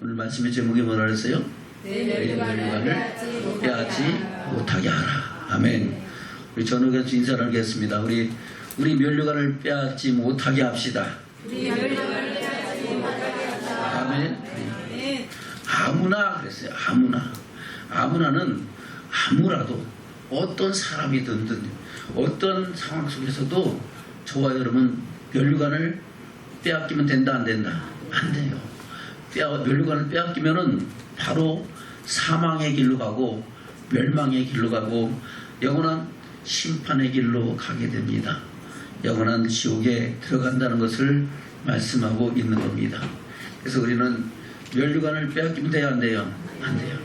오늘 말씀의 제목이 뭐라 그랬어요? 내 멸류관을 빼앗지 못하게 하라. 아멘. 우리 전후교수 인사를 하겠습니다. 우리 멸류관을 빼앗지 못하게 합시다. 아멘. 아무나 그랬어요. 아무나는 아무라도 어떤 사람이든 어떤 상황 속에서도 저와 여러분 멸류관을 빼앗기면 된다 안 된다? 안 돼요. 멸류관을 빼앗기면은 바로 사망의 길로 가고 멸망의 길로 가고 영원한 심판의 길로 가게 됩니다. 영원한 지옥에 들어간다는 것을 말씀하고 있는 겁니다. 그래서 우리는 멸류관을 빼앗기면 돼요 안 돼요? 안 돼요.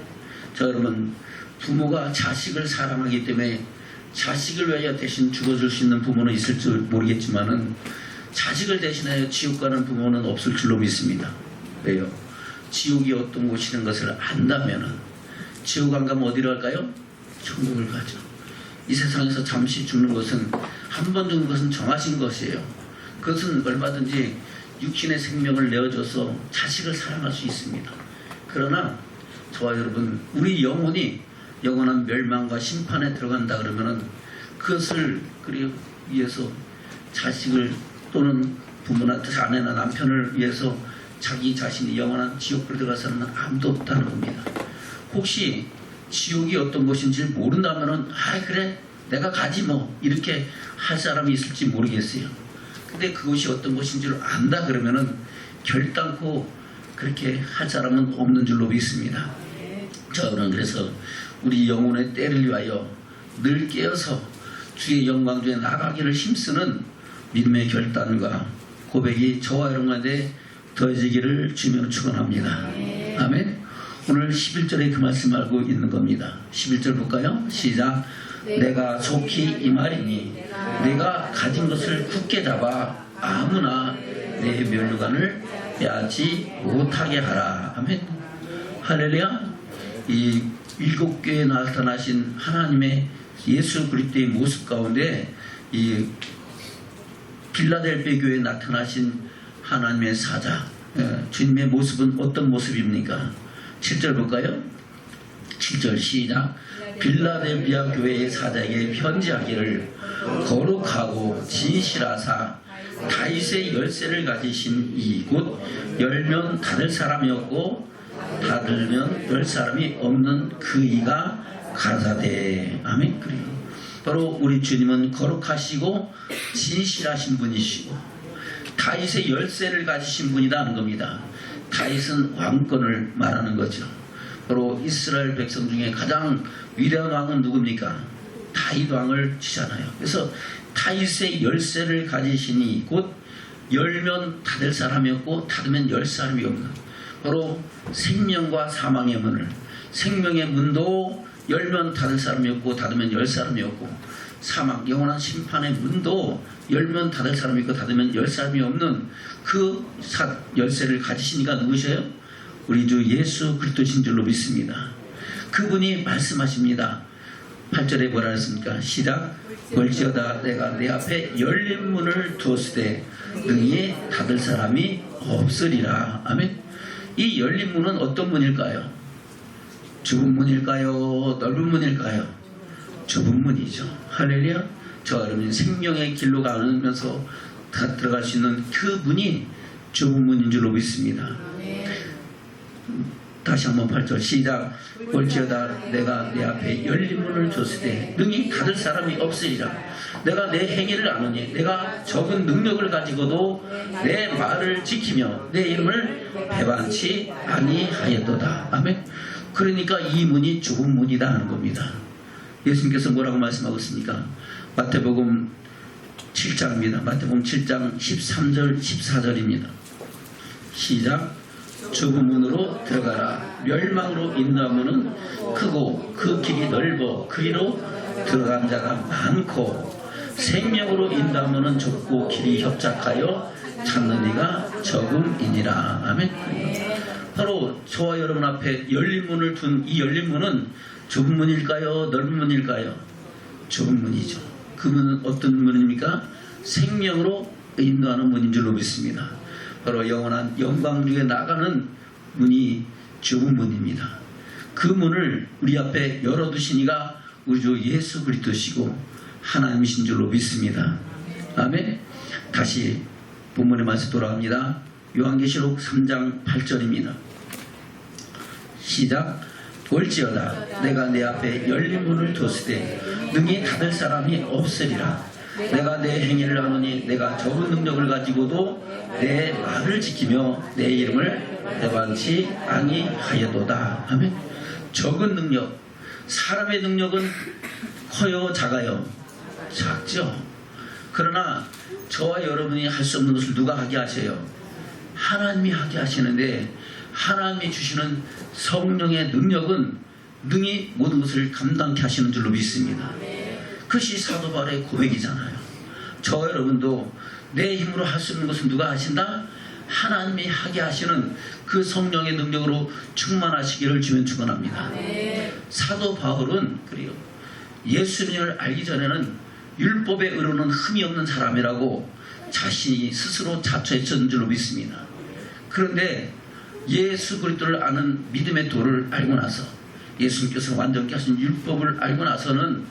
자, 여러분, 부모가 자식을 사랑하기 때문에 자식을 위하여 대신 죽어줄 수 있는 부모는 있을 줄 모르겠지만은 자식을 대신하여 지옥 가는 부모는 없을 줄로 믿습니다. 왜요? 지옥이 어떤 곳이라는 것을 안다면은 지옥 안 가면 어디로 갈까요? 천국을 가죠. 이 세상에서 잠시 죽는 것은 한 번 죽는 것은 정하신 것이에요. 그것은 얼마든지 육신의 생명을 내어줘서 자식을 사랑할 수 있습니다. 그러나 저와 여러분, 우리 영혼이 영원한 멸망과 심판에 들어간다 그러면은 그것을 위해서 자식을 또는 부모나 아내나 남편을 위해서 자기 자신이 영원한 지옥으로 들어갈 사람은 아무도 없다는 겁니다. 혹시 지옥이 어떤 곳인지 모른다면은 그래 내가 가지 뭐 이렇게 할 사람이 있을지 모르겠어요. 근데 그곳이 어떤 곳인지를 안다 그러면은 결단코 그렇게 할 사람은 없는 줄로 믿습니다. 저는 그래서 우리 영혼의 때를 위하여 늘 깨어서 주의 영광 중에 나가기를 힘쓰는 믿음의 결단과 고백이 저와 여러분한테 더해지기를 주님으로 축원합니다. 아멘. 오늘 11절에 그 말씀 알고 있는 겁니다. 11절 볼까요? 시작. 내가 속히 이 말이니 내가 가진 것을 굳게 잡아 아무나 내 멸류관을 빼앗지 못하게 하라. 아멘. 할렐루야. 이 7교회에 나타나신 하나님의 예수 그리스도의 모습 가운데 이 빌라델비아 교회에 나타나신 하나님의 사자 주님의 모습은 어떤 모습입니까? 7절 볼까요? 7절 시작. 빌라델비아 교회의 사자에게 편지하기를 거룩하고 진실하사 다윗의 열쇠를 가지신 이곳 열면 닫을 사람이 없고 닫으면 열 사람이 없는 그 이가 가라사대. 아멘. 그래요. 바로 우리 주님은 거룩하시고 진실하신 분이시고 다윗의 열쇠를 가지신 분이라는 겁니다. 다윗은 왕권을 말하는 거죠. 바로 이스라엘 백성 중에 가장 위대한 왕은 누굽니까? 다윗 왕을 치잖아요. 그래서 다윗의 열쇠를 가지시니 곧 열면 닫을 사람이 없고 닫으면 열 사람이 없는, 바로 생명과 사망의 문을, 생명의 문도 열면 닫을 사람이 없고 닫으면 열 사람이 없고, 사망 영원한 심판의 문도 열면 닫을 사람이 있고 닫으면 열 사람이 없는 그 열쇠를 가지시니까 누구셔요? 우리 주 예수 그리스도신 줄로 믿습니다. 그분이 말씀하십니다. 8절에 뭐라 했습니까? 시작. 볼지어다 내가 내 앞에 열린 문을 두었을 때 능히 닫을 사람이 없으리라. 아멘. 이 열린 문은 어떤 문일까요? 좁은 문일까요? 넓은 문일까요? 좁은 문이죠. 할렐루야. 저 여러분 생명의 길로 가면서 다 들어갈 수 있는 그 문이 좁은 문인 줄로 믿습니다. 다시 한번 8절 시작. 볼지어다 내가 내 앞에 열린 문을 줬을 때 능히 닫을 사람이 없으리라. 내가 내 행위를 아느니 내가 적은 능력을 가지고도 내 말을 지키며 내 이름을 배반치 아니하였도다. 아멘. 그러니까 이 문이 좁은 문이다 하는 겁니다. 예수님께서 뭐라고 말씀하고 있습니까? 마태복음 7장입니다. 마태복음 7장 13절 14절입니다. 시작. 좁은 문으로 들어가라. 멸망으로 인도하면은 크고 그 길이 넓어 그리로 들어간 자가 많고, 생명으로 인도하면은 좁고 길이 협착하여 찾는 이가 적음이니라. 아멘. 바로 저와 여러분 앞에 열린 문을 둔 이 열린 문은 좁은 문일까요? 넓은 문일까요? 좁은 문이죠. 그 문은 어떤 문입니까? 생명으로 인도하는 문인 줄로 믿습니다. 바로 영원한 영광 중에 나가는 문이 좁은 문입니다. 그 문을 우리 앞에 열어두시니가 우리 주 예수 그리스도시고 하나님이신 줄로 믿습니다. 아멘. 다시 본문의 말씀 돌아갑니다. 요한계시록 3장 8절입니다. 시작. 볼지어다 내가 내 앞에 열린 문을 뒀으되 능히 닫을 사람이 없으리라. 내가 내 행위를 아노니 내가 적은 능력을 가지고도 내 말을 지키며 내 이름을 배반치 아니하여도다. 아멘. 적은 능력. 사람의 능력은 커요, 작아요? 작죠. 그러나 저와 여러분이 할 수 없는 것을 누가 하게 하세요? 하나님이 하게 하시는데, 하나님이 주시는 성령의 능력은 능히 모든 것을 감당케 하시는 줄로 믿습니다. 그것이 사도 바울의 고백이잖아요. 저와 여러분도 내 힘으로 할 수 없는 것은 누가 하신다? 하나님이 하게 하시는 그 성령의 능력으로 충만하시기를 주면 축원합니다. 사도 바울은 그래요. 예수님을 알기 전에는 율법의 의로는 흠이 없는 사람이라고 자신이 스스로 자처했던 줄로 믿습니다. 그런데 예수 그리스도를 아는 믿음의 도를 알고 나서, 예수님께서 완전케 하신 율법을 알고 나서는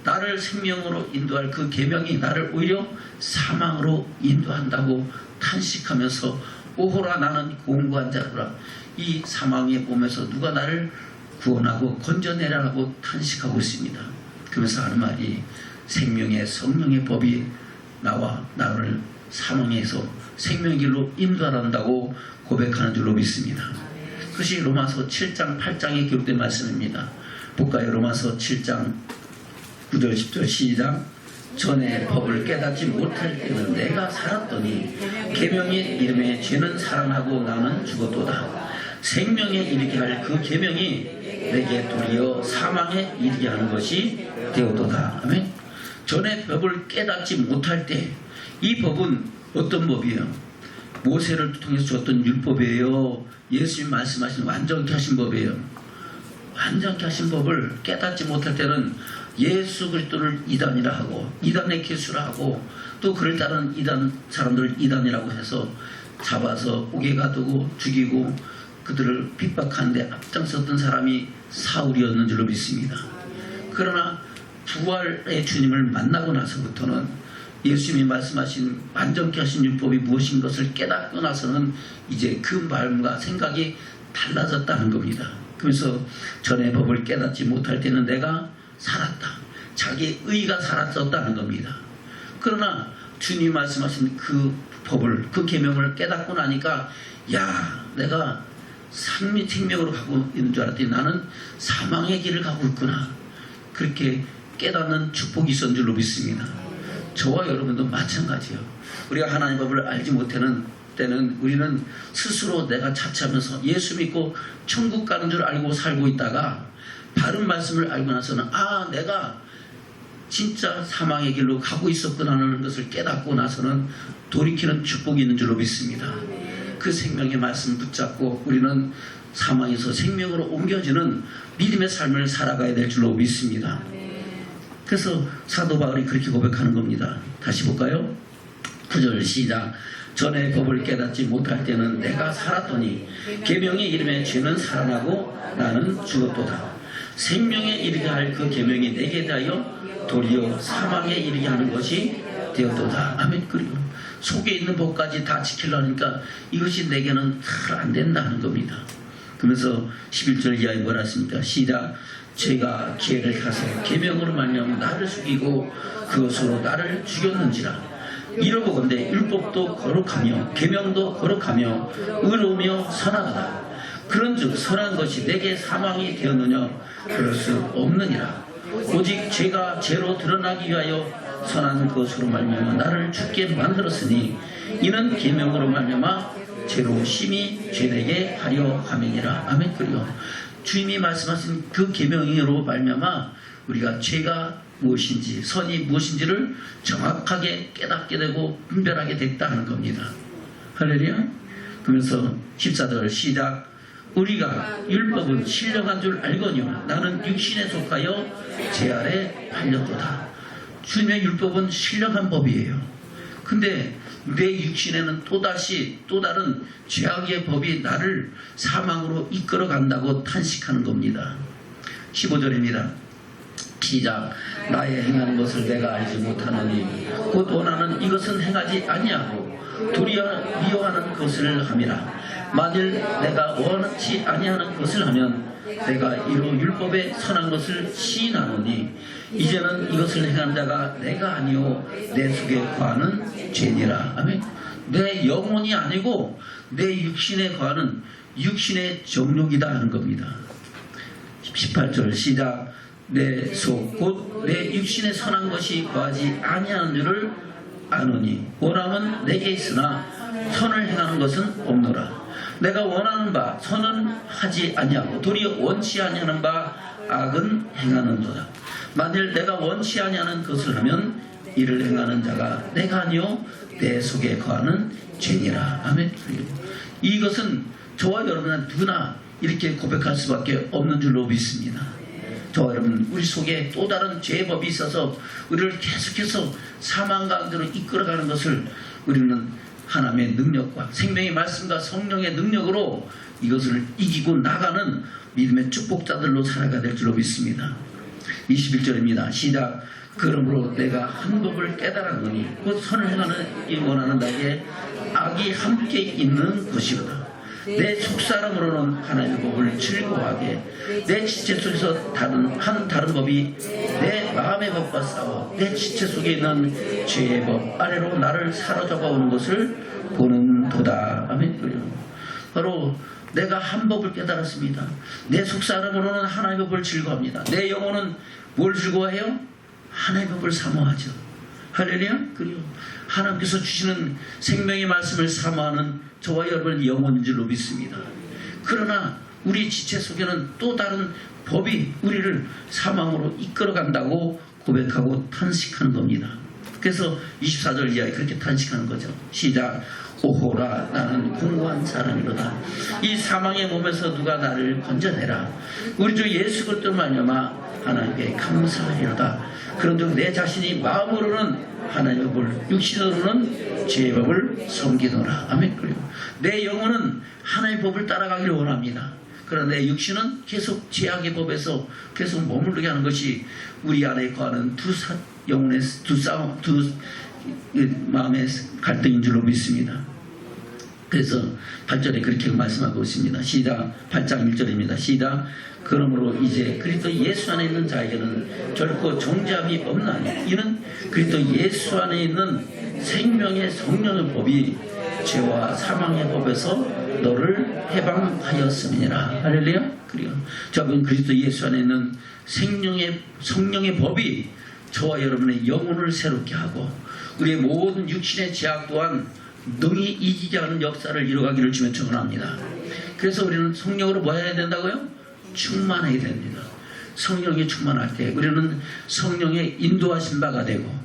나를 생명으로 인도할 그 계명이 나를 오히려 사망으로 인도한다고 탄식하면서 오호라 나는 공고한 자라, 이 사망의 몸에서 누가 나를 구원하고 건져내라고 탄식하고 있습니다. 그러면서 하는 말이 생명의 성령의 법이 나와 나를 사망에서 생명의 길로 인도한다고 고백하는 줄로 믿습니다. 그것이 로마서 7장 8장에 기록된 말씀입니다. 볼까요? 로마서 7장 9절 10절 시작. 전에 법을 깨닫지 못할 때는 내가 살았더니 계명의 이름에 죄는 살아나고 나는 죽었도다. 생명에 이르게 할 그 계명이 내게 도리어 사망에 이르게 하는 것이 되었도다. 아멘. 전에 법을 깨닫지 못할 때, 이 법은 어떤 법이에요? 모세를 통해서 줬던 율법이에요? 예수님 말씀하신 완전케 하신 법이에요? 완전케 하신 법을 깨닫지 못할 때는 예수 그리스도를 이단이라 하고, 이단의 개수라 하고, 또 그를 따르는 이단 사람들을 이단이라고 해서 잡아서 옥에 가두고 죽이고 그들을 핍박하는데 앞장섰던 사람이 사울이었는 줄로 믿습니다. 그러나 부활의 주님을 만나고 나서부터는 예수님이 말씀하신 완전케 하신 율법이 무엇인 것을 깨닫고 나서는 이제 그 마음과 생각이 달라졌다는 겁니다. 그래서 전에 법을 깨닫지 못할 때는 내가 살았다. 자기 의가 살았었다는 겁니다. 그러나 주님 말씀하신 그 법을, 그 계명을 깨닫고 나니까, 야, 내가 생명으로 가고 있는 줄 알았더니 나는 사망의 길을 가고 있구나. 그렇게 깨닫는 축복이 있었는 줄로 믿습니다. 저와 여러분도 마찬가지예요. 우리가 하나님 법을 알지 못하는 때는 우리는 스스로 내가 자처하면서 예수 믿고 천국 가는 줄 알고 살고 있다가 바른 말씀을 알고 나서는, 아, 내가 진짜 사망의 길로 가고 있었구나라는 것을 깨닫고 나서는 돌이키는 축복이 있는 줄로 믿습니다. 그 생명의 말씀 붙잡고 우리는 사망에서 생명으로 옮겨지는 믿음의 삶을 살아가야 될 줄로 믿습니다. 그래서 사도 바울이 그렇게 고백하는 겁니다. 다시 볼까요? 9절 시작. 전에 법을 깨닫지 못할 때는 내가 살았더니 계명의 이름에 죄는 살아나고 나는 죽었도다. 생명에 이르게 할 그 계명이 내게 대하여 도리어 사망에 이르게 하는 것이 되었도다. 아멘. 그리고 속에 있는 법까지 다 지키려니까 이것이 내게는 잘 안 된다는 겁니다. 그러면서 11절 이하에 뭐라 했습니까? 시작. 죄가 기회를 타서 계명으로 말미암아 나를 죽이고 그것으로 나를 죽였는지라. 이러고건대 율법도 거룩하며 계명도 거룩하며 의로우며 선하다. 그런즉 선한 것이 내게 사망이 되었느냐? 그럴 수 없느니라. 오직 죄가 죄로 드러나기 위하여 선한 것으로 말미암아 나를 죽게 만들었으니 이는 계명으로 말미암아 죄로 심히 죄되게 하려 함이니라. 아멘. 그리고 주님이 말씀하신 그 계명으로 말미암아 우리가 죄가 무엇인지 선이 무엇인지를 정확하게 깨닫게 되고 분별하게 됐다 하는 겁니다. 할렐루야. 그러면서 14절 시작. 우리가 율법은 신령한 줄 알거니와 나는 육신에 속하여 제 아래 팔렸도다. 주님의 율법은 신령한 법이에요. 근데 내 육신에는 또다시 또 다른 죄악의 법이 나를 사망으로 이끌어 간다고 탄식하는 겁니다. 15절입니다. 시작. 나의 행하는 것을 내가 알지 못하노니 곧 원하는 이것은 행하지 아니하고 도리어 미워하는 것을 함이라. 만일 내가 원치 아니하는 것을 하면 내가 이로 율법에 선한 것을 시인하노니 이제는 이것을 행한 자가 내가 아니오 내 속에 거하는 죄니라. 아멘. 내 영혼이 아니고 내 육신에 거하는 육신의 정욕이다 하는 겁니다. 18절 시작. 내 속 곧 내 육신에 선한 것이 거하지 아니하는 줄을 아노니 원함은 내게 있으나 선을 행하는 것은 없노라. 내가 원하는 바 선은 하지 아니하고 도리어 원치 아니하는 바 악은 행하는도다. 만일 내가 원치 아니하는 것을 하면 이를 행하는 자가 내가 아니요 내 속에 거하는 죄니라. 아멘. 이것은 저와 여러분은 누구나 이렇게 고백할 수밖에 없는 줄로 믿습니다. 저와 여러분, 우리 속에 또 다른 죄의 법이 있어서 우리를 계속해서 사망 가운데로 이끌어가는 것을 우리는 하나님의 능력과 생명의 말씀과 성령의 능력으로 이것을 이기고 나가는 믿음의 축복자들로 살아가야 될 줄로 믿습니다. 21절입니다. 시작. 그러므로 내가 한 법을 깨달았노니 곧 선을 행하는 이 원하는 나에게 악이 함께 있는 것이로다. 내 속사람으로는 하나님의 법을 즐거워하게 내 지체 속에서 다른 법이 내 마음의 법과 싸워 내 지체 속에 있는 죄의 법 아래로 나를 사로잡아 오는 것을 보는 도다. 아멘. 바로 내가 한 법을 깨달았습니다. 내 속사람으로는 하나님의 법을 즐거워합니다. 내 영혼은 뭘 즐거워해요? 하나님의 법을 사모하죠. 할렐루야. 그리고 하나님께서 주시는 생명의 말씀을 사모하는 저와 여러분의 영혼인 줄로 믿습니다. 그러나 우리 지체 속에는 또 다른 법이 우리를 사망으로 이끌어간다고 고백하고 탄식하는 겁니다. 그래서 24절 이하에 그렇게 탄식하는 거죠. 시작. 오호라 나는 공고한 사람이로다. 이 사망의 몸에서 누가 나를 건져내라. 우리 주 예수 그리스도로 말미암아 하나님께 감사하리로다. 그런즉 내 자신이 마음으로는 하나님의 법을 육신으로는 죄의 법을 섬기노라. 아멘. 내 영혼은 하나님의 법을 따라가기를 원합니다. 그러나 내 육신은 계속 죄악의 법에서 계속 머무르게 하는 것이 우리 안에 거하는 영혼의 두 마음의 갈등인 줄로 믿습니다. 그래서 8절에 그렇게 말씀하고 있습니다. 시작. 8장 1절입니다. 시작. 그러므로 이제 그리스도 예수 안에 있는 자에게는 결코 정죄함이 없나니 이는 그리스도 예수 안에 있는 생명의 성령의 법이 죄와 사망의 법에서 너를 해방하였음이니라. 할렐루야. 그리고 저분 그리스도 예수 안에 있는 성령의 법이 저와 여러분의 영혼을 새롭게 하고 우리의 모든 육신의 죄악 또한 능히 이기게 하는 역사를 이루어가기를 주면 축원합니다. 그래서 우리는 성령으로 뭐 해야 된다고요? 충만해야 됩니다. 성령이 충만할 때 우리는 성령의 인도하신 바가 되고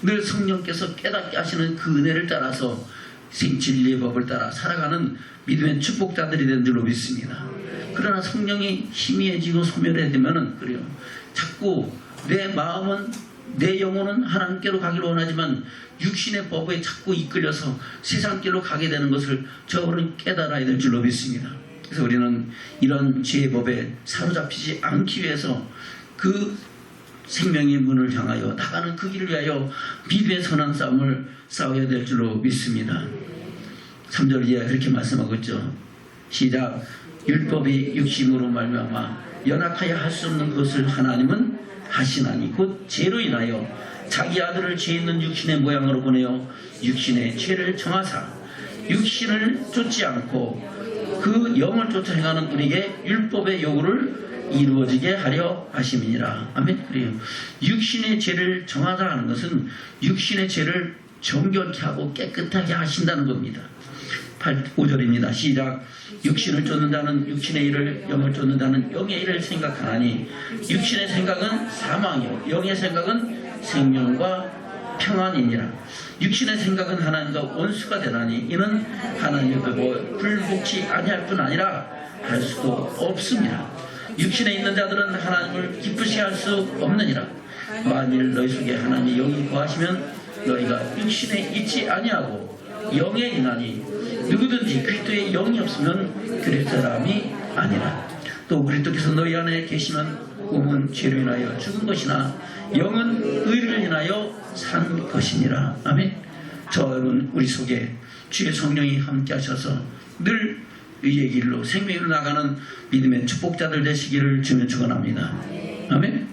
늘 성령께서 깨닫게 하시는 그 은혜를 따라서 진리의 법을 따라 살아가는 믿음의 축복자들이 된 줄로 믿습니다. 그러나 성령이 희미해지고 소멸해지면은 그래요. 자꾸 내 마음은 내 영혼은 하나님께로 가기를 원하지만 육신의 법에 자꾸 이끌려서 세상 길로 가게 되는 것을 저는 깨달아야 될 줄로 믿습니다. 그래서 우리는 이런 죄의 법에 사로잡히지 않기 위해서 그 생명의 문을 향하여 나가는 그 길을 위하여 믿음의 선한 싸움을 싸워야 될 줄로 믿습니다. 3절 이하에 그렇게 말씀하고 있죠. 시작. 율법이 육심으로 말미암아 연약하여 할 수 없는 것을 하나님은 하시나니 곧 죄로 인하여 자기 아들을 죄 있는 육신의 모양으로 보내어 육신의 죄를 정하사 육신을 쫓지 않고 그 영을 쫓아 행하는 분에게 율법의 요구를 이루어지게 하려 하심이니라. 아멘. 그래요. 육신의 죄를 정하자 하는 것은 육신의 죄를 정결케 하고 깨끗하게 하신다는 겁니다. 5절입니다. 시작. 육신을 쫓는 자는 육신의 일을, 영을 쫓는 자는 영의 일을 생각하나니 육신의 생각은 사망이요 영의 생각은 생명과 평안이니라. 육신의 생각은 하나님과 원수가 되나니 이는 하나님과 불복치 아니할 뿐 아니라 할 수도 없습니다. 육신에 있는 자들은 하나님을 기쁘시게 할 수 없느니라. 만일 너희 속에 하나님의 영이 거하시면 너희가 육신에 있지 아니하고 영에 있나니 누구든지 그리스도의 영이 없으면 그리스도 사람이 아니라. 또 그리스도께서 너희 안에 계시면 몸은 죄로 인하여 죽은 것이나 영은 의를 인하여 산 것이니라. 아멘. 저는 우리 속에 주의 성령이 함께 하셔서 늘 의의 길로 생명으로 나가는 믿음의 축복자들 되시기를 주며 축원합니다. 아멘.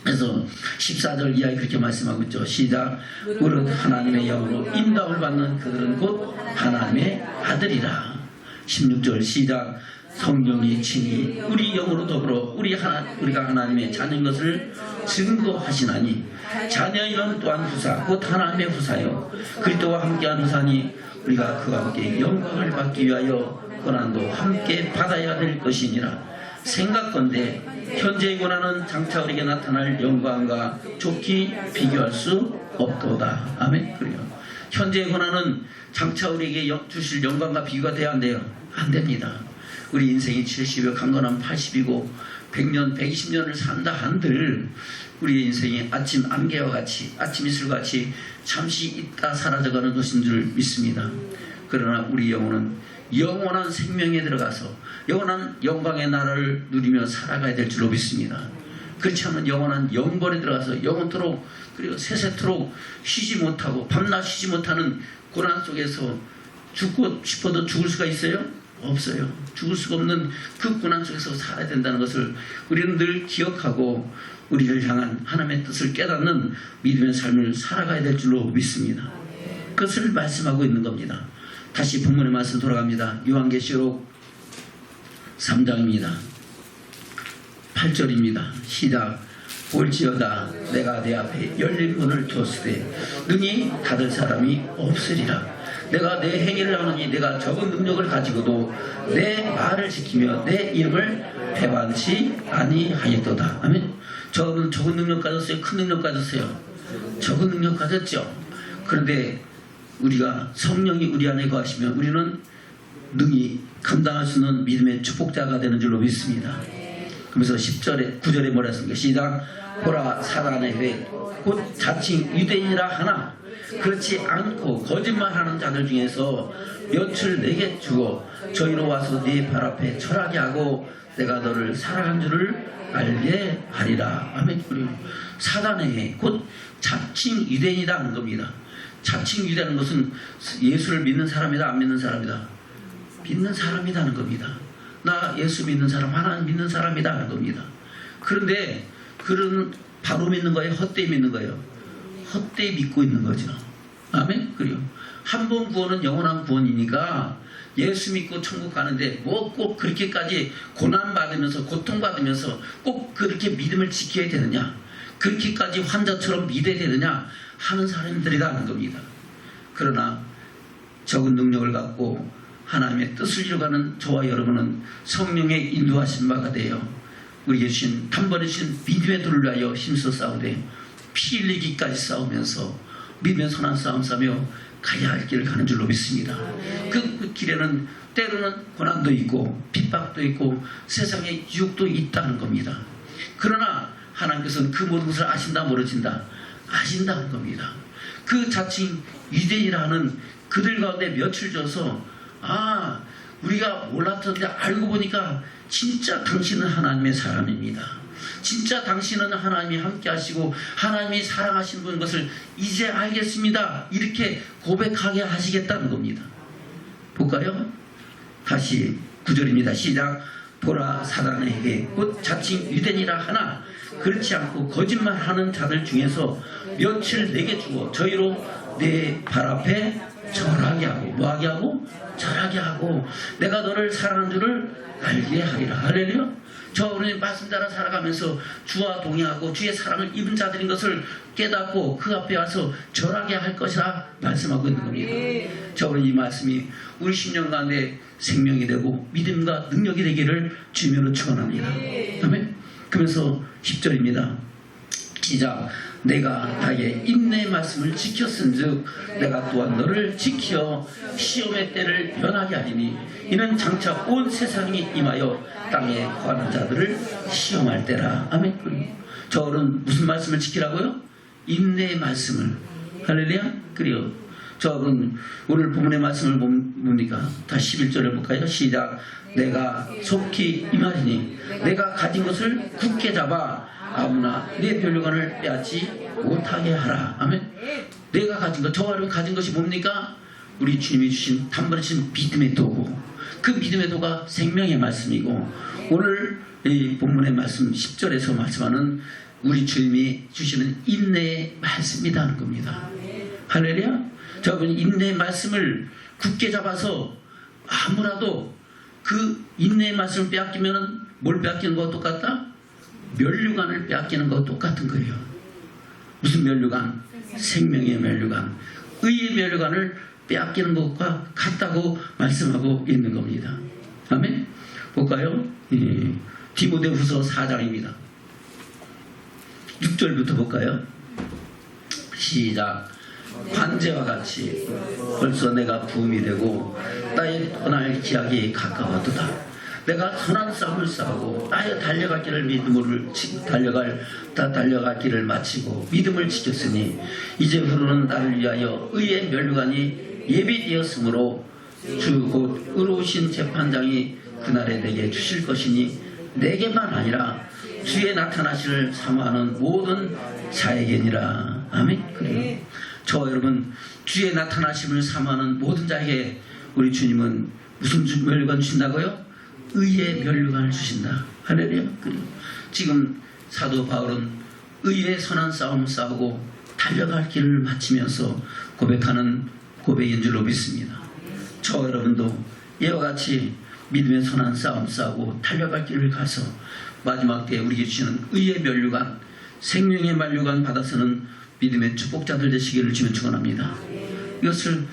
그래서 14절 이하에 그렇게 말씀하고 있죠. 시작. 무릇 하나님의 영으로 인도함을 받는 그들은 곧 하나님의 아들이라. 16절 시작. 성령이 친히 우리 영으로 더불어 우리가 하나님의 자녀인 것을 증거하시나니 자녀이면 또한 후사 곧 하나님의 후사요 그리스도와 함께한 후사니 우리가 그와 함께 영광을 받기 위하여 고난도 함께 받아야 될 것이니라. 생각건대 현재의 고난은 장차 우리에게 나타날 영광과 좋게 비교할 수 없도다. 아멘. 그래요. 현재의 고난은 장차 우리에게 주실 영광과 비교가 돼야 한대요. 안 됩니다. 우리 인생이 70이고 강건한 80이고 100년, 120년을 산다 한들 우리의 인생이 아침 안개와 같이 아침 이슬과 같이 잠시 있다 사라져가는 것인 줄 믿습니다. 그러나 우리 영혼은 영원한 생명에 들어가서 영원한 영광의 나라를 누리며 살아가야 될 줄로 믿습니다. 그렇지 않으면 영원한 영벌에 들어가서 영원토록 그리고 세세토록 쉬지 못하고 밤낮 쉬지 못하는 고난 속에서 죽고 싶어도 죽을 수가 있어요? 없어요. 죽을 수가 없는 그 고난 속에서 살아야 된다는 것을 우리는 늘 기억하고 우리를 향한 하나님의 뜻을 깨닫는 믿음의 삶을 살아가야 될 줄로 믿습니다. 그것을 말씀하고 있는 겁니다. 다시 본문의 말씀 돌아갑니다. 요한계시록 3장입니다. 8절입니다. 시작. 볼지어다 내가 내 앞에 열린 문을 두었으되 능히 닫을 사람이 없으리라. 내가 내 행위를 하느니 내가 적은 능력을 가지고도 내 말을 지키며 내 이름을 배반치 아니하였도다. 아멘. 저는 적은 능력 가졌어요? 큰 능력 가졌어요? 적은 능력 가졌죠. 그런데 우리가 성령이 우리 안에 거하시면 우리는 능히 감당할 수 있는 믿음의 축복자가 되는 줄로 믿습니다. 그러면서 9절에 뭐라 했습니까? 시작. 보라 사단의 회 곧 자칭 유대인이라 하나 그렇지 않고 거짓말하는 자들 중에서 몇을 내게 주고 저희로 와서 네 발 앞에 절하게 하고 내가 너를 사랑한 줄을 알게 하리라. 아멘. 사단의 회 곧 자칭 유대인이다 하는 겁니다. 자칭 유대라는 것은 예수를 믿는 사람이다 안 믿는 사람이다? 믿는 사람이다 하는 겁니다. 나 예수 믿는 사람 하나님 믿는 사람이다 하는 겁니다. 그런데 그런 바로 믿는 거예요? 헛되이 믿는 거예요? 헛되이 믿고 있는 거죠. 아멘. 그래요. 한 번 구원은 영원한 구원이니까 예수 믿고 천국 가는데 뭐 꼭 그렇게까지 고난받으면서 고통받으면서 꼭 그렇게 믿음을 지켜야 되느냐, 그렇게까지 환자처럼 믿어야 되느냐 하는 사람들이다 하는 겁니다. 그러나 적은 능력을 갖고 하나님의 뜻을 이루어가는 저와 여러분은 성령의 인도하신 바가 되어 우리에게 주신 단번에 주신 믿음의 도를 위하여 힘써 싸우되 피 흘리기까지 싸우면서 믿음의 선한 싸움 싸며 가야 할 길을 가는 줄로 믿습니다. 그 길에는 때로는 고난도 있고 핍박도 있고 세상의 유혹도 있다는 겁니다. 그러나 하나님께서는 그 모든 것을 아신다 모르신다? 아신다는 겁니다. 그 자칭 유대인이라는 그들 가운데 며칠 줘서 우리가 몰랐던데 알고 보니까 진짜 당신은 하나님의 사람입니다. 진짜 당신은 하나님이 함께 하시고 하나님이 사랑하시는 분인 것을 이제 알겠습니다. 이렇게 고백하게 하시겠다는 겁니다. 볼까요? 다시 9절입니다. 시작. 보라 사단의 회 곧 자칭 유대인이라 하나 그렇지 않고 거짓말하는 자들 중에서 며칠 내게 주어 저희로 내 발 앞에 절하게 하고 뭐하게 하고? 절하게 하고 내가 너를 사랑하는 줄을 알게 하리라. 할렐루야. 저 오늘 말씀 따라 살아가면서 주와 동의하고 주의 사랑을 입은 자들인 것을 깨닫고 그 앞에 와서 절하게 할 것이라 말씀하고 있는 겁니다. 저 오늘 이 말씀이 우리 심령 가운데 생명이 되고 믿음과 능력이 되기를 주님으로 축원합니다. 아멘. 그러면서 10절입니다. 시작. 내가 나의 인내의 말씀을 지켰은즉 내가 또한 너를 지켜 시험의 때를 면하게 하리니 이는 장차 온 세상이 임하여 땅에 거하는 자들을 시험할 때라. 아멘. 저는 무슨 말씀을 지키라고요? 인내의 말씀을. 할렐루야. 그래요. 저는 오늘 본문의 말씀을 뭡니까? 다시 11절을 볼까요? 시작. 내가 속히 임하리니 내가 가진 것을 굳게 잡아 아무나 내 면류관을 빼앗지 못하게 하라. 아멘. 내가 가진 것, 저와 여러분 가진 것이 뭡니까? 우리 주님이 주신 단번에 주신 믿음의 도구. 그 믿음의 도가 생명의 말씀이고, 오늘 이 본문의 말씀 10절에서 말씀하는 우리 주님이 주시는 인내의 말씀이다 하는 겁니다. 할렐루야. 여러분, 인내의 말씀을 굳게 잡아서 아무라도 그 인내의 말씀을 빼앗기면 뭘 빼앗기는 것과 똑같다? 면류관을 빼앗기는 것과 똑같은 거예요. 무슨 면류관? 생명의 면류관, 의의 면류관을 빼앗기는 것과 같다고 말씀하고 있는 겁니다. 아멘. 볼까요? 디모데후서 4장입니다. 6절부터 볼까요? 시작. 관제와 같이 벌써 내가 부음이 되고 나의 떠날 기약이 가까웠도다. 내가 선한 싸움을 싸우고 나의 달려갈 길을 마치고 믿음을 지켰으니 이제 후로는 나를 위하여 의의 면류관이 예비되었으므로 주 곧 의로우신 재판장이 그날에 내게 주실 것이니 내게만 아니라 주의 나타나시를 사모하는 모든 자에게니라. 아멘. 그래요. 저 여러분, 주의 나타나심을 사모하는 모든 자에게 우리 주님은 무슨 면류관 주신다고요? 의의 면류관을 주신다. 할렐루야. 그리고 지금 사도 바울은 의의 선한 싸움을 싸우고 달려갈 길을 마치면서 고백하는 고백인 줄로 믿습니다. 저 여러분도 이와 같이 믿음의 선한 싸움 싸우고 달려갈 길을 가서 마지막 때에 우리에게 주시는 의의 면류관, 생명의 면류관 받아서는 믿음의 축복자들 되시기를 주면 축원합니다. 이것을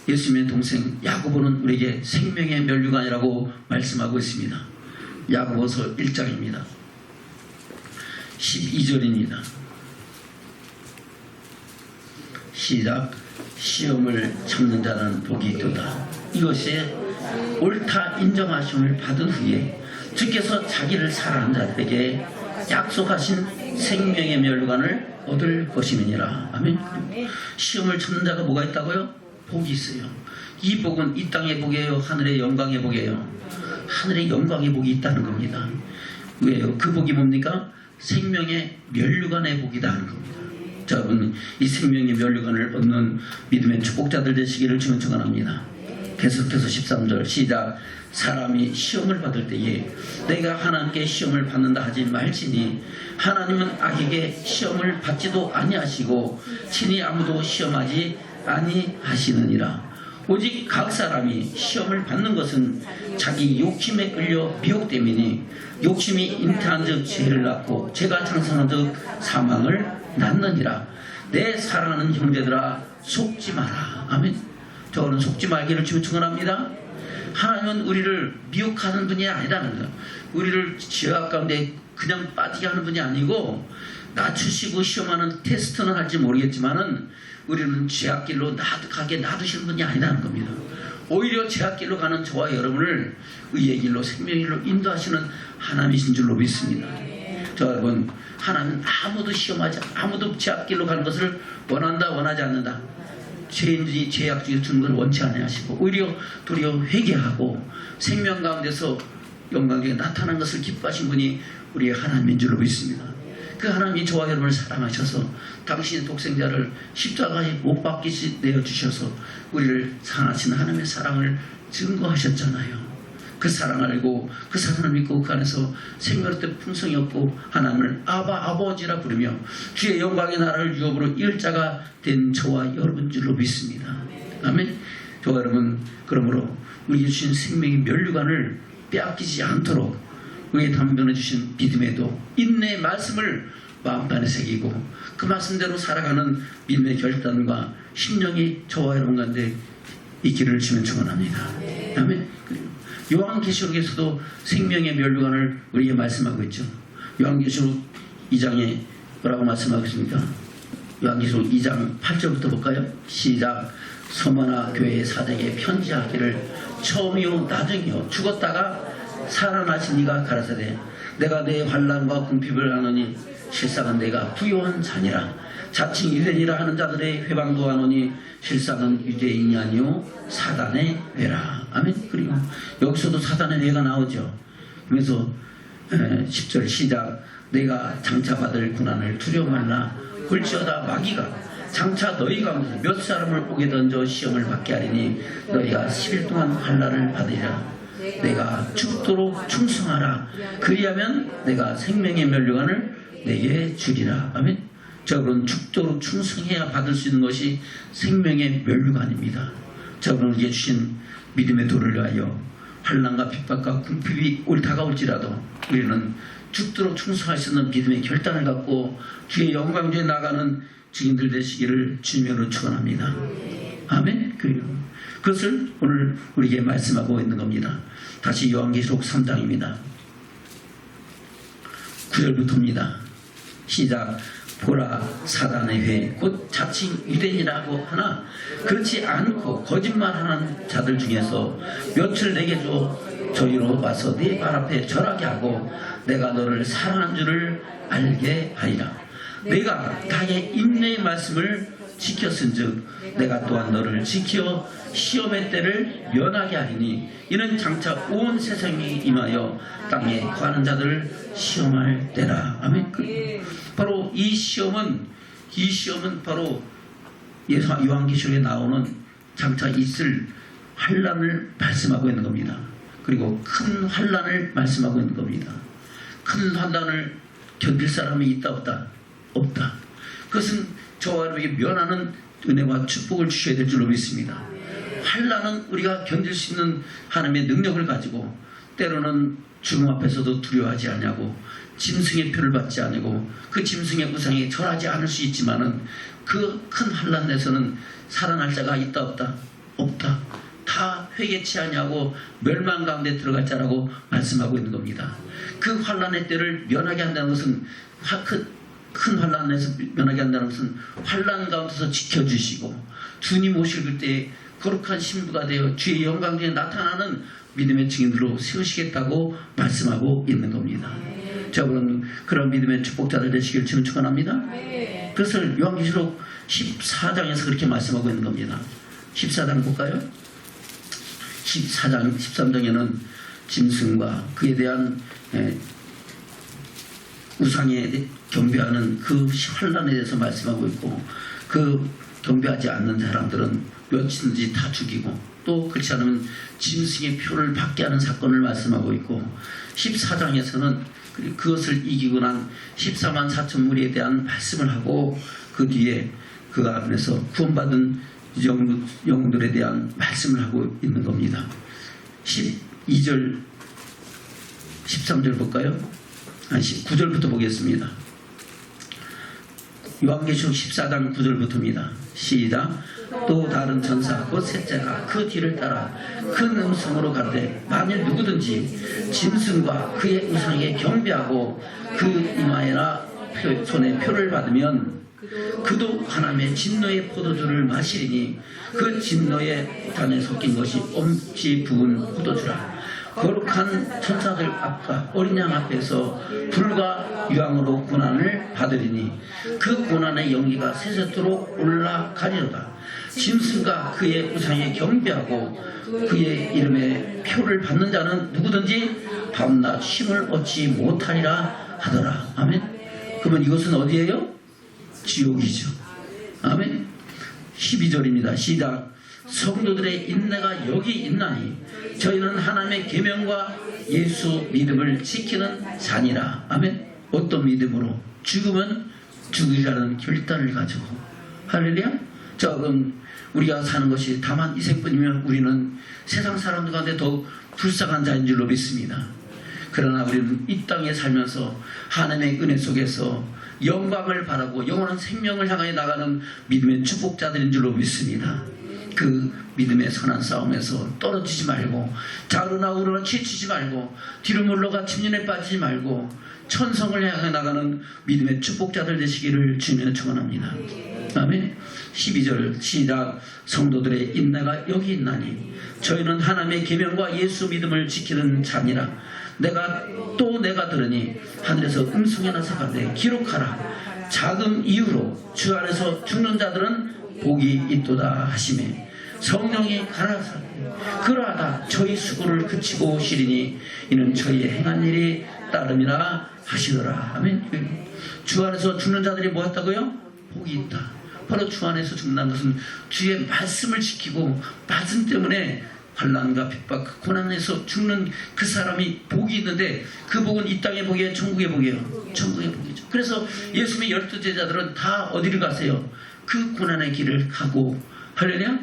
예수님의 동생 야고보는 우리에게 생명의 면류관이라고 말씀하고 있습니다. 야고보서 1장입니다. 12절입니다. 시작. 시험을 참는 자는 복이 있도다. 이것이 옳다 인정하심을 받은 후에 주께서 자기를 사랑하는 자들에게 약속하신 생명의 면류관을 얻을 것임이니라. 아멘. 시험을 참는 자가 뭐가 있다고요? 복이 있어요. 이 복은 이 땅의 복이에요? 하늘의 영광의 복이에요? 하늘의 영광의 복이 있다는 겁니다. 왜요? 그 복이 뭡니까? 생명의 면류관의 복이다 하는 겁니다. 자, 여러분, 이 생명의 면류관을 얻는 믿음의 축복자들 되시기를 주면 축원합니다. 계속해서 13절 시작. 사람이 시험을 받을 때에 내가 하나님께 시험을 받는다 하지 말지니 하나님은 악에게 시험을 받지도 아니하시고 친히 아무도 시험하지 아니하시느니라. 오직 각 사람이 시험을 받는 것은 자기 욕심에 끌려 미혹됨이니 욕심이 잉태한 즉 죄를 낳고 죄가 장성한 즉 사망을 낳느니라. 내 사랑하는 형제들아 속지 마라. 아멘. 저는 속지 말기를 주면 축원합니다. 하나님은 우리를 미혹하는 분이 아니라는 거예요. 우리를 죄악 가운데 그냥 빠지게 하는 분이 아니고 낮추시고 시험하는 테스트는 할지 모르겠지만은 우리는 죄악길로 가게 놔두시는 분이 아니라는 겁니다. 오히려 죄악길로 가는 저와 여러분을 의의 길로 생명의 길로 인도하시는 하나님이신 줄로 믿습니다. 저 여러분, 하나님은 아무도 시험하지, 아무도 죄악길로 가는 것을 원한다 원하지 않는다. 죄인들이 죄악 중에 주는 걸 원치 아니하시고 오히려 도리어 회개하고 생명 가운데서 영광에 나타난 것을 기뻐하신 분이 우리의 하나님인 줄로 믿습니다. 그 하나님이 저와 여러분을 사랑하셔서 당신의 독생자를 십자가에 못 박히시 내어주셔서 우리를 사랑하시는 하나님의 사랑을 증거하셨잖아요. 그 사랑을 알고 그 사랑을 믿고 그 안에서 생명의 뜻 풍성이 없고 하나님을 아버지라 부르며 주의 영광의 나라를 유업으로 이을 자가 된 저와 여러분 줄로 믿습니다. 아멘. 저와 여러분, 그러므로 우리에게 주신 생명의 면류관을 빼앗기지 않도록 우리에게 담변해 주신 믿음의 도, 인내의 말씀을 마음판에 새기고 그 말씀대로 살아가는 믿음의 결단과 심령이 저와 여러분 가운데 있기를 주면 축원합니다. 아멘. 요한계시록에서도 생명의 면류관을 우리에게 말씀하고 있죠. 요한계시록 2장에 뭐라고 말씀하고 있습니까? 요한계시록 2장 8절부터 볼까요? 시작. 서머나 교회의 사장에게 편지하기를 처음이요 나중이요 죽었다가 살아나신 이가 가라사대 내가 내 환난과 궁핍을 하노니 실상은 내가 부요한 자니라. 자칭 유대인이라 하는 자들의 회방도 하노니 실상은 유대인이 아니요 사단의 회라. 아멘. 그리고 여기서도 사단의 회가 나오죠. 그래서 10절 시작. 내가 장차 받을 고난을 두려워 말라. 볼지어다 마귀가 장차 너희 가운데 몇 사람을 오게 던져 시험을 받게 하리니 너희가 10일 동안 환난을 받으리라. 내가 죽도록 충성하라. 그리하면 내가 생명의 면류관을 내게 주리라. 아멘. 저분은 죽도록 충성해야 받을 수 있는 것이 생명의 면류관입니다. 저분은 우리에게 주신 믿음의 도를 위하여 환난과 핍박과 궁핍이 다가올지라도 우리는 죽도록 충성할 수 있는 믿음의 결단을 갖고 주의 영광주에 나가는 증인들 되시기를 주님으로 축원합니다. 아멘. 그것을 오늘 우리에게 말씀하고 있는 겁니다. 다시 요한계시록 3장입니다. 9절부터입니다. 시작. 보라 사단의 회 곧 자칭 유대인이라고 하나 그렇지 않고 거짓말하는 자들 중에서 몇을 내게 줘 저희로 와서 네 발 앞에 절하게 하고 내가 너를 사랑한 줄을 알게 하리라. 내가 나의 인내의 말씀을 지켰은즉 내가 또한 너를 지켜 시험의 때를 면하게 하리니 이는 장차 온 세상이 임하여 땅에 거하는 자들을 시험할 때라. 아멘. 바로 이 시험은 바로 요한계시록에 나오는 장차 있을 환난을 말씀하고 있는 겁니다. 그리고 큰 환난을 말씀하고 있는 겁니다. 큰 환난을 견딜 사람이 있다 없다? 없다. 그것은 저와 여러분에게 면하는 은혜와 축복을 주셔야 될 줄로 믿습니다. 환난은 우리가 견딜 수 있는 하나님의 능력을 가지고 때로는 죽음 앞에서도 두려워하지 않냐고 짐승의 표를 받지 않고 그 짐승의 우상에 절하지 않을 수 있지만은 그 큰 환난 내에서는 살아날 자가 있다 없다? 없다. 다 회개치 아니하고 멸망 가운데 들어갈 자라고 말씀하고 있는 겁니다. 그 환난의 때를 면하게 한다는 것은 큰 환난에서 면하게 한다는 것은 환난 가운데서 지켜주시고 주님 오실 때 거룩한 신부가 되어 주의 영광 중에 나타나는 믿음의 증인으로 세우시겠다고 말씀하고 있는 겁니다. 저분은 그런 믿음의 축복자들 되시길 주는 축원합니다. 그것을 요한계시록 14장에서 그렇게 말씀하고 있는 겁니다. 14장 볼까요? 14장 13장에는 짐승과 그에 대한 우상에 경배하는 그 환난에 대해서 말씀하고 있고 그 경배하지 않는 사람들은 몇이든지 다 죽이고 또 그렇지 않으면 짐승의 표를 받게 하는 사건을 말씀하고 있고 14장에서는 그것을 이기고 난 14만 4천 무리에 대한 말씀을 하고 그 뒤에 그 안에서 구원받은 영웅들에 대한 말씀을 하고 있는 겁니다. 12절 13절 볼까요? 9절부터 보겠습니다. 요한계시록 14장 9절부터입니다. 시작. 또 다른 천사 곧 셋째가 그 뒤를 따라 큰 음성으로 가르되 만일 누구든지 짐승과 그의 우상에 경배하고 그 이마에나 손에 표를 받으면 그도 하나님의 진노의 포도주를 마시리니 그 진노의 단에 섞인 것이 엄지 부은 포도주라. 거룩한 천사들 앞과 어린 양 앞에서 불과 유황으로 고난을 받으리니 그 고난의 연기가 세세토록 올라가리로다. 짐승과 그의 우상에 경배하고 그의 이름에 표를 받는 자는 누구든지 밤낮 쉼을 얻지 못하리라 하더라. 아멘. 그러면 이것은 어디예요? 지옥이죠. 아멘. 12절입니다. 시작. 성도들의 인내가 여기 있나니 저희는 하나님의 계명과 예수 믿음을 지키는 자니라. 아멘. 어떤 믿음으로? 죽으면 죽으리라는 결단을 가지고. 할렐루야. 자, 그럼 우리가 사는 것이 다만 이 생뿐이면 우리는 세상 사람들 가운데 더욱 불쌍한 자인 줄로 믿습니다. 그러나 우리는 이 땅에 살면서 하나님의 은혜 속에서 영광을 바라고 영원한 생명을 향하여 나가는 믿음의 축복자들인 줄로 믿습니다. 그 믿음의 선한 싸움에서 떨어지지 말고 자으나 우러나 지치지 말고 뒤로 물러가 침륜에 빠지지 말고 천성을 향해 나가는 믿음의 축복자들 되시기를 주님의 축원합니다. 아멘. 12절 시작. 성도들의 인내가 여기 있나니 저희는 하나님의 계명과 예수 믿음을 지키는 자니라. 내가 들으니 하늘에서 음성이 나서 가되 기록하라. 자금 이후로 주 안에서 죽는 자들은 복이 있도다 하시매 성령이 가라사대 그러하다 저희 수고를 그치고 오시리니 이는 저희의 행한 일이 따름이라 하시더라. 아멘. 주 안에서 죽는 자들이 뭐 했다고요? 복이 있다. 바로 주 안에서 죽는다는 것은 주의 말씀을 지키고 말씀 때문에 환난과 핍박, 고난에서 죽는 그 사람이 복이 있는데 그 복은 이 땅의 복이에요? 천국의 복이에요? 천국의 복이죠. 그래서 예수님의 12 제자들은 다 어디를 가세요? 그 고난의 길을 가고 할렐루야?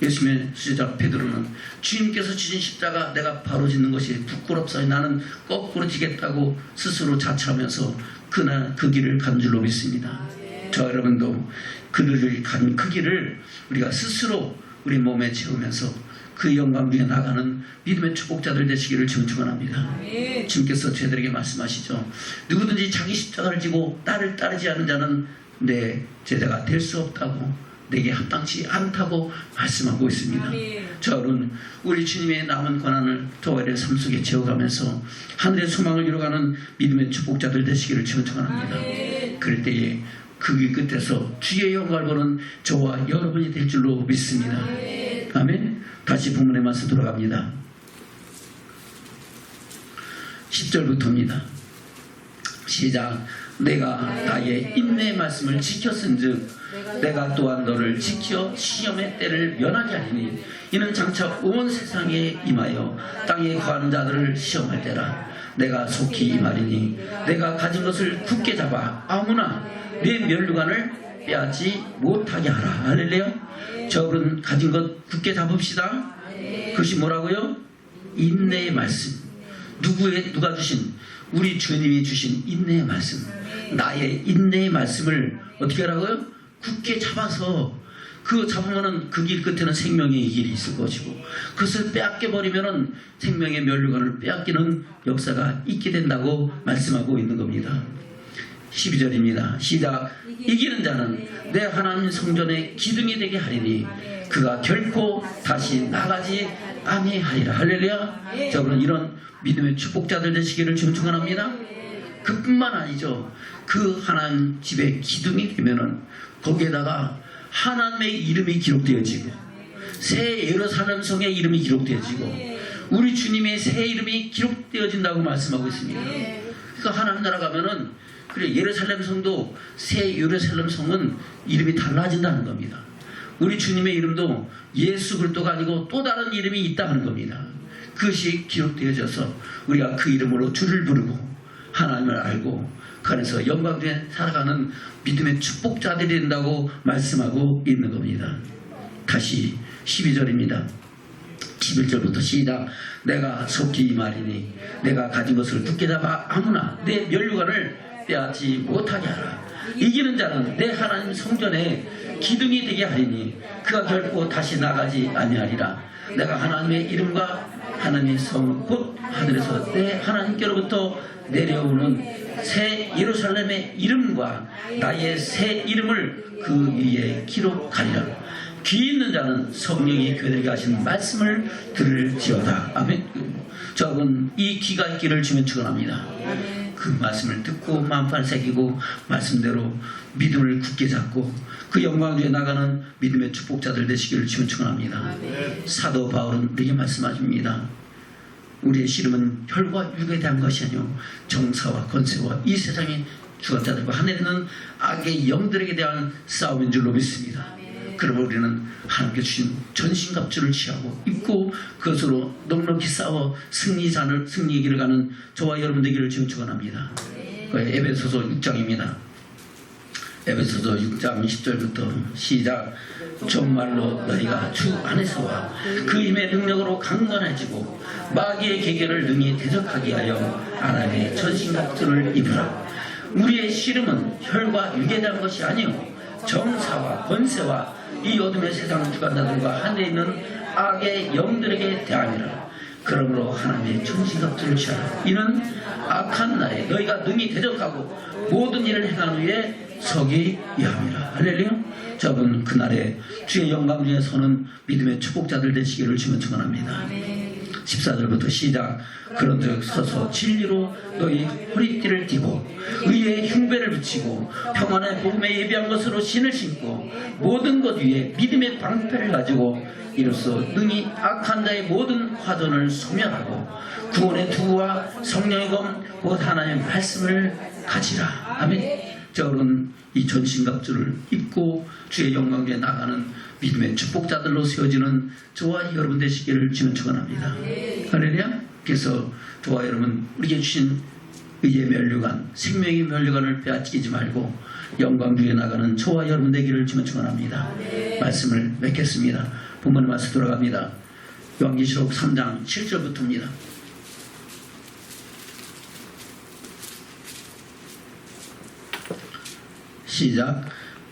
예수님의 수제자 베드로는 주님께서 지신 십자가 내가 바로 짓는 것이 부끄럽사니 나는 거꾸로 지겠다고 스스로 자처하면서 그날 그 길을 간 줄로 믿습니다. 저 여러분도 그들을 간 그 길을 우리가 스스로 우리 몸에 채우면서 그 영광 위에 나가는 믿음의 축복자들 되시기를 축원합니다. 주님께서 저희들에게 말씀하시죠. 누구든지 자기 십자가를 지고 나를 따르지 않는 자는 내 제자가 될 수 없다고 내게 합당치 않다고 말씀하고 있습니다. 저는 우리 주님의 남은 권한을 저희의 삶 속에 채워가면서 하늘의 소망을 이루어가는 믿음의 축복자들 되시기를 축원합니다. 그럴 때에 그 길 끝에서 주의 영광을 보는 저와 여러분이 될 줄로 믿습니다. 아멘. 다시 본문의 말씀 돌아갑니다. 10절부터입니다. 시작. 내가 나의 인내의 말씀을 지켰은즉 내가 또한 너를 지켜 시험의 때를 면하게 하리니 이는 장차 온 세상에 임하여 땅에 거하는 자들을 시험할 때라. 내가 속히 임하리니 내가 가진 것을 굳게 잡아 아무나 내 면류관을 빼앗지 못하게 하라. 할렐루야. 저분은 가진 것 굳게 잡읍시다. 그것이 뭐라고요? 인내의 말씀. 누가 주신? 우리 주님이 주신 인내의 말씀. 나의 인내의 말씀을 어떻게 하라고요? 굳게 잡아서 그거 잡으면은 그 길 끝에는 생명의 길이 있을 것이고 그것을 빼앗겨버리면은 생명의 면류관을 빼앗기는 역사가 있게 된다고 말씀하고 있는 겁니다. 12절입니다. 시작. 이기는 자는 내 하나님 성전의 기둥이 되게 하리니 그가 결코 다시 나가지 아니하리라. 할렐루야. 저분은 이런 믿음의 축복자들 되시기를 축원합니다. 그뿐만 아니죠. 그 하나님 집의 기둥이 되면은 거기에다가 하나님의 이름이 기록되어지고 새 예루살렘 성의 이름이 기록되어지고 우리 주님의 새 이름이 기록되어진다고 말씀하고 있습니다. 그러니까 하나님 나라 가면은 그래 예루살렘 성도 새 예루살렘 성은 이름이 달라진다는 겁니다. 우리 주님의 이름도 예수 그리스도가 아니고 또 다른 이름이 있다는 겁니다. 그것이 기록되어져서 우리가 그 이름으로 주를 부르고 하나님을 알고 그 안에서 영광에 살아가는 믿음의 축복자들이 된다고 말씀하고 있는 겁니다. 다시 12절입니다. 11절부터 시작. 내가 속히 임하리니 내가 가진 것을 굳게 잡아 아무나 내 면류관을 빼앗지 못하게 하라. 이기는 자는 내 하나님 성전에 기둥이 되게 하리니 그가 결코 다시 나가지 아니하리라. 내가 하나님의 이름과 하나님의 성 곧 하늘에서 내 하나님께로부터 내려오는 새 예루살렘의 이름과 나의 새 이름을 그 위에 기록하리라. 귀 있는 자는 성령이 그들에게 하신 말씀을 들을지어다. 아멘. 저는 이 귀가 있기를 주면 축원합니다. 그 말씀을 듣고 마음판을 새기고 말씀대로 믿음을 굳게 잡고 그 영광 위에 나가는 믿음의 축복자들 되시기를 주면 축원합니다. 사도 바울은 내게 말씀하십니다. 우리의 씨름은 혈과 육에 대한 것이 아니요 정사와 권세와 이 세상의 주관자들과 하늘에 있는 악의 영들에게 대한 싸움인 줄로 믿습니다. 그러므로 우리는 하나님께 주신 전신갑주를 취하고 입고 그것으로 넉넉히 싸워 승리의 길을 가는 저와 여러분 되기를 지금 축원합니다. 에베소서 6장입니다. 에베소서 6장 10절부터 시작. 정말로 너희가 주 안에서와 그 힘의 능력으로 강건해지고 마귀의 계계를 능히 대적하게 하여 하나님의 전신갑주를 입으라. 우리의 씨름은 혈과 육에 대한 것이 아니요 정사와 권세와 이 어둠의 세상 주관자들과 하늘에 있는 악의 영들에게 대함이라. 그러므로 하나님의 전신갑주를 취하라. 이는 악한 날에 너희가 능히 대적하고 모든 일을 행하는 후에 서기 위함이라. 할렐루야. 저분 그날에 주의 영광 중에 서는 믿음의 축복자들 되시기를 주면 축원합니다. 14절부터 시작. 그런즉 서서 진리로 너희 허리띠를 띠고 의의 흉배를 붙이고 평안의 복음에 예비한 것으로 신을 신고 모든 것 위에 믿음의 방패를 가지고 이로써 능히 악한 자의 모든 화전을 소멸하고 구원의 두와 성령의 검 곧 하나님의 말씀을 가지라. 아멘. 저는 이 전신갑주를 입고 주의 영광에 나가는 믿음의 축복자들로 세워지는 저와 여러분 되시기를 주는 축원합니다. 할렐루야. 그래서 저와 여러분 우리에게 주신 의의 면류관, 생명의 면류관을 빼앗기지 말고 영광 중에 나가는 저와 여러분 되기를 주는 축원합니다. 말씀을 맺겠습니다. 본문의 말씀 돌아갑니다. 요한계시록 3장 7절부터입니다. 시작.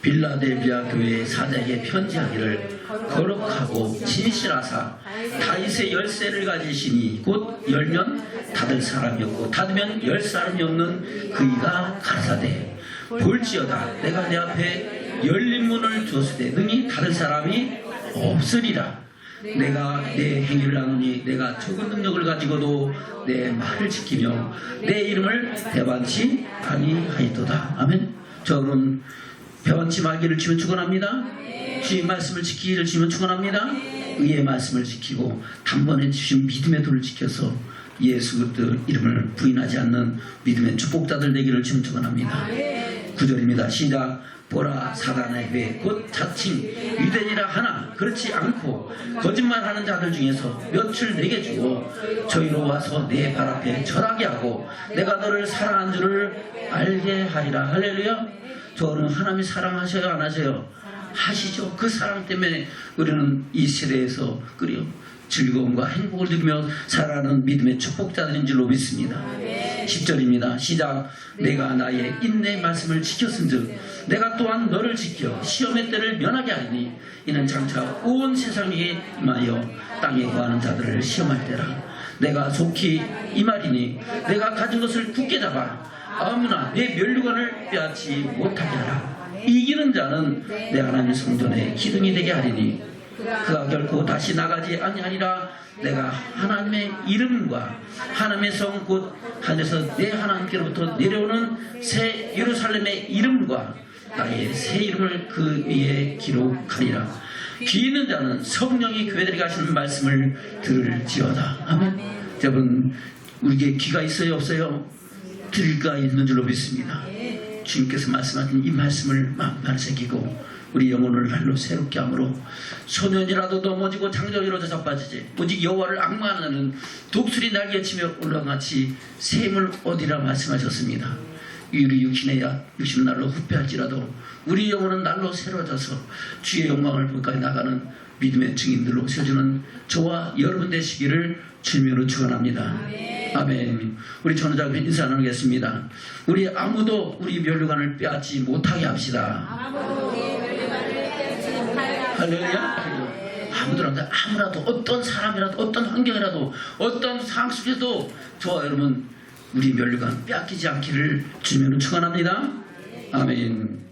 빌라델비아 교회의 사자에게 편지하기를 거룩하고 진실하사 다윗의 열쇠를 가지시니 곧 열면 닫을 사람이 없고 닫으면 열 사람이 없는 그이가 가라사대 볼지어다 내가 내 앞에 열린 문을 두었으되 능히 닫을 사람이 없으리라. 내가 내 행위를 아노니 내가 적은 능력을 가지고도 내 말을 지키며 내 이름을 배반치 아니하였도다. 아멘. 저는 배반치 말기를 주면 축원합니다. 주의 말씀을 지키기를 주면 축원합니다. 의의 말씀을 지키고 단번에 주신 믿음의 도를 지켜서 예수 그리스도 이름을 부인하지 않는 믿음의 축복자들 되기를 주면 축원합니다. 9절입니다. 시작. 보라 사단의 회 곧 자칭 유대인이라 하나 그렇지 않고 거짓말하는 자들 중에서 몇을 내게 주고 저희로 와서 내 발 앞에 절하게 하고 내가 너를 사랑한 줄을 알게 하리라. 할렐루야. 저는 하나님이 사랑하셔요 안 하셔요? 하시죠. 그 사랑 때문에 우리는 이 세대에서 그래요 즐거움과 행복을 누리며 살아가는 믿음의 축복자들인 줄로 믿습니다. 10절입니다. 시작. 내가 나의 인내의 말씀을 지켰은즉 내가 또한 너를 지켜 시험의 때를 면하게 하리니 이는 장차 온 세상에 임하여 땅에 거하는 자들을 시험할 때라. 내가 속히 이 말이니 내가 가진 것을 굳게 잡아 아무나 내 면류관을 빼앗지 못하게 하라. 이기는 자는 내 하나님의 성전에 기둥이 되게 하리니 그가 결코 다시 나가지 아니하리라. 내가 하나님의 이름과 하나님의 성 곧 하늘에서 내 하나님께로부터 내려오는 새 예루살렘의 이름과 나의 새 이름을 그 위에 기록하리라. 귀 있는 자는 성령이 교회들에게 하시는 말씀을 들을지어다. 아멘. 여러분 우리에게 귀가 있어요 없어요? 들을가 있는 줄로 믿습니다. 주님께서 말씀하신 이 말씀을 마음에 새기고 우리 영혼을 날로 새롭게 함으로 소년이라도 넘어지고 장정이라도 자빠지지 오직 여호와를 악마하는 자는 독수리 날개치며 올라같이 샘을 얻으리라 말씀하셨습니다. 우리 육신은 날로 후패할지라도 우리 영혼은 날로 새로워져서 주의 영광을 볼까지 나가는 믿음의 증인들로 세워주는 저와 여러분 되시기를 주님으로 축원합니다. 아멘. 우리 전우자분 인사 나누겠습니다. 우리 아무도 우리 면류관을 빼앗지 못하게 합시다. 할렐루야. 아무라도 어떤 사람이라도 어떤 환경이라도 어떤 상황 속에도 저와 여러분 우리 면류관 빼앗기지 않기를 주님으로 축원합니다. 아멘.